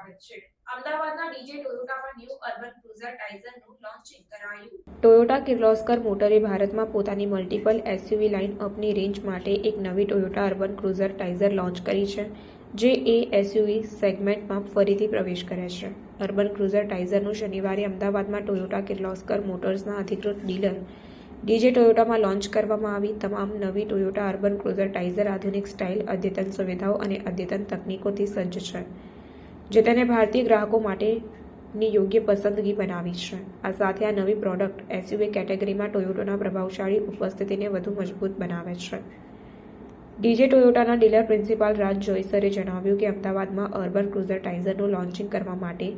સ્વાગત છે. અમદાવાદના ડીજે ટોયોટામાં ન્યૂ અર્બન ક્રુઝર ટાઇઝરનું લોન્ચિંગ કરાયું. ટોયોટા કિર્લોસ્કર મોટરે ભારતમાં પોતાની મલ્ટિપલ એસયુવી લાઇન અપની રેન્જ માટે એક નવી Toyota urban cruiser Taisor launch કરી છે, જે એસયુવી સેગમેન્ટમાં ફરીથી પ્રવેશ કરે છે. અર્બન ક્રુઝર ટાઇઝરનું શનિવારે અમદાવાદમાં ટોયોટા કિર્લોસ્કર મોટર્સના અધિકૃત ડીલર ડીજે ટોયોટામાં લોન્ચ કરવામાં આવી. તમામ નવી ટોયોટા અર્બન ક્રુઝર ટાઇઝર આધુનિક સ્ટાઇલ, અદ્યતન સુવિધાઓ અને અદ્યતન તકનીકોથી સજ્જ છે, જે તેને ભારતીય ગ્રાહકો માટેની યોગ્ય પસંદગી બનાવી છે. આ સાથે આ નવી પ્રોડક્ટ એસયુવી કેટેગરીમાં ટોયોટાના પ્રભાવશાળી ઉપસ્થિતિને વધુ મજબૂત બનાવે છે. ડીજે ટોયોટાના ડીલર પ્રિન્સિપાલ રાજ જોઈસરે જણાવ્યું કે અમદાવાદમાં અર્બન ક્રુઝર ટાઇઝરનું લોન્ચિંગ કરવા માટે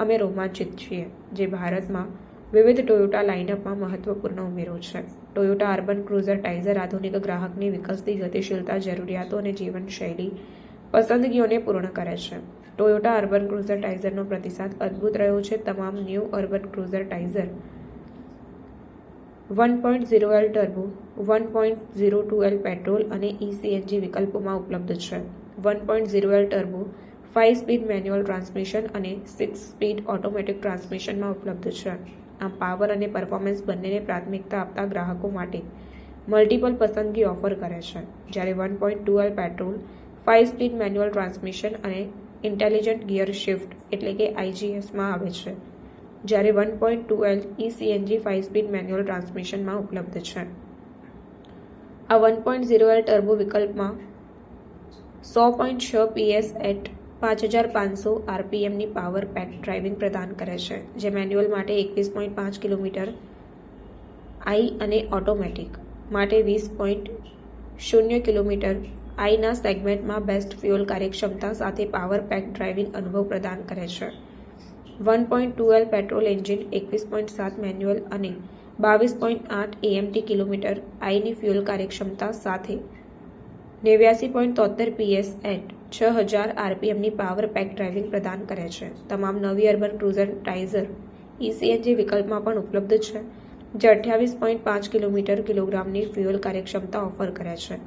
અમે રોમાંચિત છીએ, જે ભારતમાં વિવિધ ટોયોટા લાઇનઅપમાં મહત્વપૂર્ણ ઉમેરો છે. ટોયોટા અર્બન ક્રુઝર ટાઇઝર આધુનિક ગ્રાહકની વિકસતી ગતિશીલતા, જરૂરિયાતો અને જીવનશૈલી પસંદગીઓને પૂર્ણ કરે છે. ટોયોટા અર્બન ક્રુઝર ટાઇઝરનો પ્રતિસાદ અદ્ભુત રહ્યો છે. તમામ new urban cruiser Taisor 1.0L turbo, 1.02L petrol અને સીએનજી વિકલ્પોમાં ઉપલબ્ધ છે. 1.0L turbo 5 speed manual transmission અને 6 સ્પીડ ઓટોમેટિક ટ્રાન્સમિશનમાં ઉપલબ્ધ છે. આમ પાવર અને પરફોર્મન્સ બંનેને પ્રાથમિકતા આપતા ગ્રાહકો માટે મલ્ટિપલ પસંદગી ઓફર કરે છે. જ્યારે 1.2L petrol 5 speed manual transmission અને ઇન્ટેલિજન્ટ ગિયર શિફ્ટ એટલે કે આઈજીએસમાં આવે છે, જ્યારે 1.2L સીએનજી 5 સ્પીડ મેન્યુઅલ ટ્રાન્સમિશનમાં ઉપલબ્ધ છે. આ 1.0L ટર્બો વિકલ્પમાં 100.6 PS એટ 5500 આરપીએમની પાવર પેક ડ્રાઇવિંગ પ્રદાન કરે છે, જે મેન્યુઅલ માટે 21.5 કિલોમીટર આઈ અને ઓટોમેટિક માટે 20.0 કિલોમીટર આઈના સેગમેન્ટમાં બેસ્ટ ફ્યુઅલ કાર્યક્ષમતા સાથે પાવર પેક ડ્રાઇવિંગ અનુભવ પ્રદાન કરે છે. 1.2L પેટ્રોલ એન્જિન 21.7 મેન્યુઅલ અને 22.8 એએમટી કિલોમીટર આઈની ફ્યુઅલ કાર્યક્ષમતા સાથે 89.73 PS એટ 6000 આરપીએમની પાવર પેક ડ્રાઇવિંગ પ્રદાન કરે છે. તમામ નવી અર્બન ક્રુઝર ટાઇઝર સીએનજી વિકલ્પમાં પણ ઉપલબ્ધ છે, જે 28.5 કિલોગ્રામની ફ્યુઅલ કાર્યક્ષમતા ઓફર કરે છે.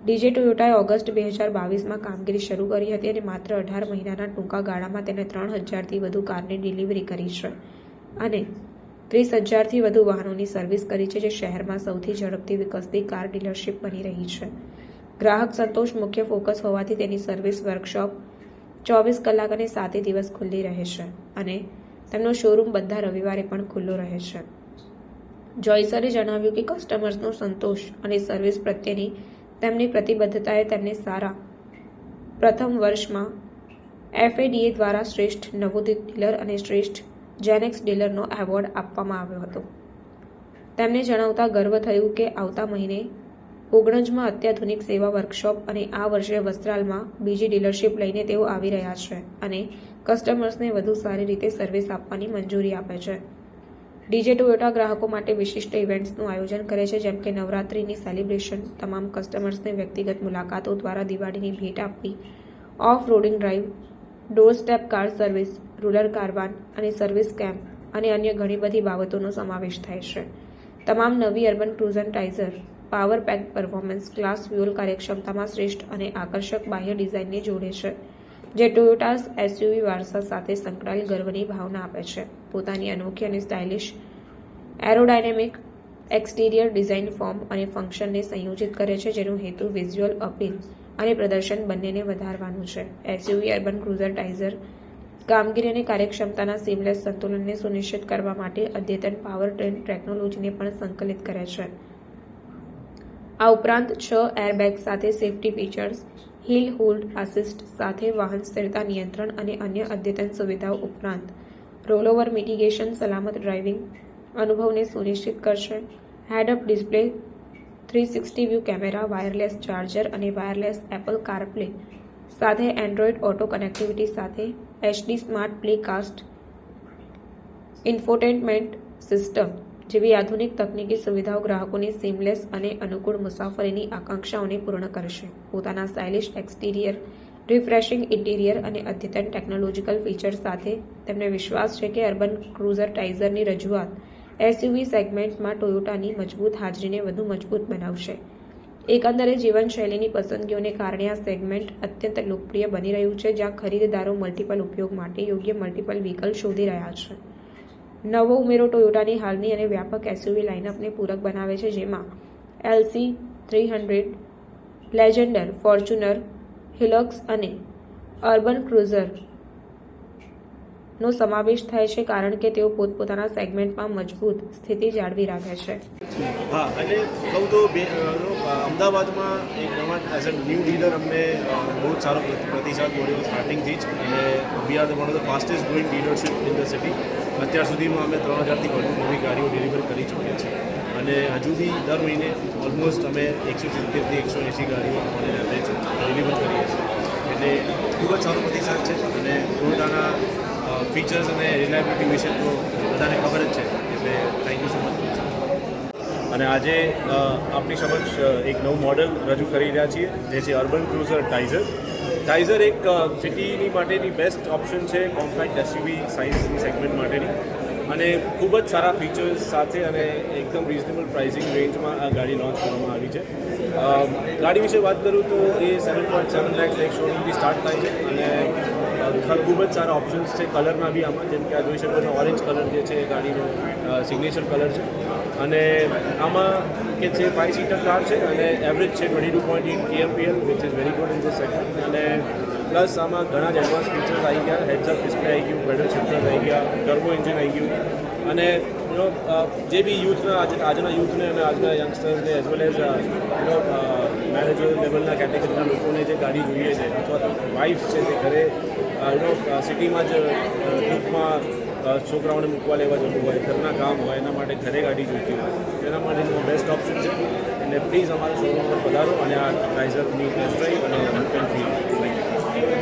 ડીજે ટોયોટાએ ઓગસ્ટ 2022માં કામગીરી શરૂ કરી હતી અને માત્ર 18 મહિનાના ટૂંકા ગાળામાં તેને 3000થી વધુ કારની ડિલિવરી કરી છે અને 30000થી વધુ વાહનોની સર્વિસ કરી છે, જે શહેરમાં સૌથી ઝડપથી વિકસતી કાર ડીલરશીપ બની રહી છે. ગ્રાહક સંતોષ મુખ્ય ફોકસ હોવાથી તેની સર્વિસ વર્કશોપ 24 કલાક અને 7 દિવસ ખુલ્લી રહે છે અને તેમનો શોરૂમ બધા રવિવારે પણ ખુલ્લો રહે છે. જોઈસરે જણાવ્યું કે કસ્ટમર્સનો સંતોષ અને સર્વિસ પ્રત્યેની તેમની પ્રતિબદ્ધતાએ તેમને સારા પ્રથમ વર્ષમાં એફએડીએ દ્વારા શ્રેષ્ઠ નવોદિત ડીલર અને શ્રેષ્ઠ જેનેક્સ ડીલરનો એવોર્ડ આપવામાં આવ્યો હતો. તેમને જણાવતા ગર્વ થયું કે આવતા મહિને ઓગણજમાં અત્યાધુનિક સેવા વર્કશોપ અને આ વર્ષે વસ્ત્રાલમાં બીજી ડીલરશીપ લઈને તેઓ આવી રહ્યા છે અને કસ્ટમર્સને વધુ સારી રીતે સર્વિસ આપવાની મંજૂરી આપે છે. ડીજે ટોયોટા ગ્રાહકો માટે વિશિષ્ટ ઇવેન્ટ્સનું આયોજન કરે છે, જેમ કે નવરાત્રિની સેલિબ્રેશન, તમામ કસ્ટમર્સને વ્યક્તિગત મુલાકાતો દ્વારા દિવાળીની ભેટ આપવી, off roading drive, door step car service, rural caravan અને સર્વિસ કેમ્પ અને અન્ય ઘણી બધી બાબતોનો સમાવેશ થાય છે. તમામ નવી urban cruiser Taisor power pack performance, class fuel કાર્યક્ષમતામાં શ્રેષ્ઠ અને આકર્ષક બાહ્ય ડિઝાઇનને જોડે છે, જે ટોયોટાસ એસયુવી વારસા સાથે સંકળાયેલ ગર્વની ભાવના આપે છે. પોતાની અનોખી અને stylish aerodynamic exterior design form અને ફંક્શનને સંયોજિત કરે છે, જેનો હેતુ વિઝ્યુઅલ અપીલ અને પ્રદર્શન બંનેને વધારવાનું છે. એસયુવી અર્બન ક્રુઝર ટાઇઝર કામગીરી અને કાર્યક્ષમતાના સીમલેસ સંતુલનને સુનિશ્ચિત કરવા માટે અદ્યતન પાવર ટ્રેન ટેકનોલોજીને પણ સંકલિત કરે છે. આ ઉપરાંત 6 એરબેગ સાથે safety features, hill hold assist સાથે વાહન સ્થિરતા નિયંત્રણ અને અન્ય અદ્યતન સુવિધાઓ ઉપરાંત રોલઓવર મિટિગેશન સલામત ડ્રાઇવિંગ અનુભવને સુનિશ્ચિત કરશે. Head up display, 360 view camera, wireless charger અને વાયરલેસ એપલ કારપ્લે સાથે એન્ડ્રોઇડ ઓટો કનેક્ટિવિટી સાથે HD smart play cast infotainment system જેવી આધુનિક તકનીકી સુવિધાઓ ગ્રાહકોની સીમલેસ અને અનુકૂળ મુસાફરીની આકાંક્ષાઓને પૂર્ણ કરશે. પોતાના સ્ટાઇલિશ એક્સટીરિયર, રિફ્રેશિંગ ઇન્ટિરિયર અને અદ્યતન ટેકનોલોજીકલ ફીચર્સ સાથે તેમને વિશ્વાસ છે કે અર્બન ક્રુઝર ટાઇઝરની રજૂઆત એસયુવી સેગમેન્ટમાં ટોયોટાની મજબૂત હાજરીને વધુ મજબૂત બનાવશે. એકંદરે જીવનશૈલીની પસંદગીઓને કારણે આ સેગમેન્ટ અત્યંત લોકપ્રિય બની રહ્યું છે, જ્યાં ખરીદદારો મલ્ટિપલ ઉપયોગ માટે યોગ્ય મલ્ટિપલ વ્હીકલ શોધી રહ્યા છે. નવો ઉમેરો ટોયોટાની હાલની અને વ્યાપક એસયુવી લાઇનઅપને પૂરક બનાવે છે, જેમાં LC300, લેજેન્ડર, ફોર્ચ્યુનર, હિલક્સ અને અર્બન ક્રુઝરનો સમાવેશ થાય છે, કારણ કે તેઓ પોતપોતાના સેગમેન્ટમાં મજબૂત સ્થિતિ જાળવી રાખે છે. હા, અને કહું તો અમદાવાદમાં એક નવા એઝ અ ન્યૂ ડીલર અમને બહુ જ સારો પ્રતિસાદ મળ્યો સ્ટાર્ટિંગથી જ, અને we are one of the fastest growing dealership in the city. અત્યાર સુધીમાં અમે 3000થી વધુ નવી ગાડીઓ ડિલિવર કરી ચૂક્યા છીએ, અને હજુ બી દર મહિને ઓલમોસ્ટ અમે 170થી 180 ગાડીઓ ઓન એવરેજ ડિલિવર કરીએ છીએ. એટલે ખૂબ જ સારો પ્રતિસાદ છે, અને ટોયોટાના ફીચર્સ અને રિલાયબિલિટી વિશે તો બધાને ખબર જ છે. એટલે થેન્ક યુ સો મચ. અને આજે આપની સમક્ષ એક નવું મોડલ રજૂ કરી રહ્યા છીએ, જે છે અર્બન ક્રુઝર ટાઇઝર. ટાઇઝર એક સિટીની માટેની બેસ્ટ ઓપ્શન છે, કોમ્પેક્ટ એસયુવી સાઇઝની સેગમેન્ટ માટેની, અને ખૂબ જ સારા ફીચર્સ સાથે અને એકદમ રિઝનેબલ પ્રાઇસિંગ રેન્જમાં આ ગાડી લોન્ચ કરવામાં આવી છે. ગાડી વિશે વાત કરું તો એ 7.7 લાખ એક શોરૂમથી સ્ટાર્ટ થાય છે, અને ખૂબ જ સારા ઓપ્શન્સ છે કલરમાં બી આમાં. જેમ કે આ જોઈ શકો છો, ઓરેન્જ કલર જે છે એ ગાડીનો સિગ્નેચર કલર છે, અને આમાં કે છે 5 સીટર કાર છે, અને એવરેજ છે 22.8 kmpl, which is very good in this segment. અને પ્લસ આમાં ઘણા જ એડવાન્સ ફીચર્સ આવી ગયા, હેડ્સ અપ ડિસ્પ્લે આવી ગયું, પેડલ શિફ્ટર આવી ગયા, ટર્બો એન્જિન આવી ગયું, અને જે બી યુથના આજના યુથને અને આજના યંગસ્ટર્સને એઝ વેલ એઝ મેનેજર લેવલના કેટેગરીના લોકોને જે ગાડી જોઈએ છે, અથવા તો વાઇફ છે તે ઘરે સિટીમાં જ ટૂંકમાં છોકરાઓને મૂકવા લેવા જવું હોય, ઘરના કામ હોય, એના માટે ઘરે ગાડી જોઈતી હોય, એના માટેનો બેસ્ટ ઓપ્શન છે. એટલે પ્લીઝ અમારા શોરૂમ પર પધારો અને આ ટાઇઝરની ટેસ્ટ ડ્રાઈવ અને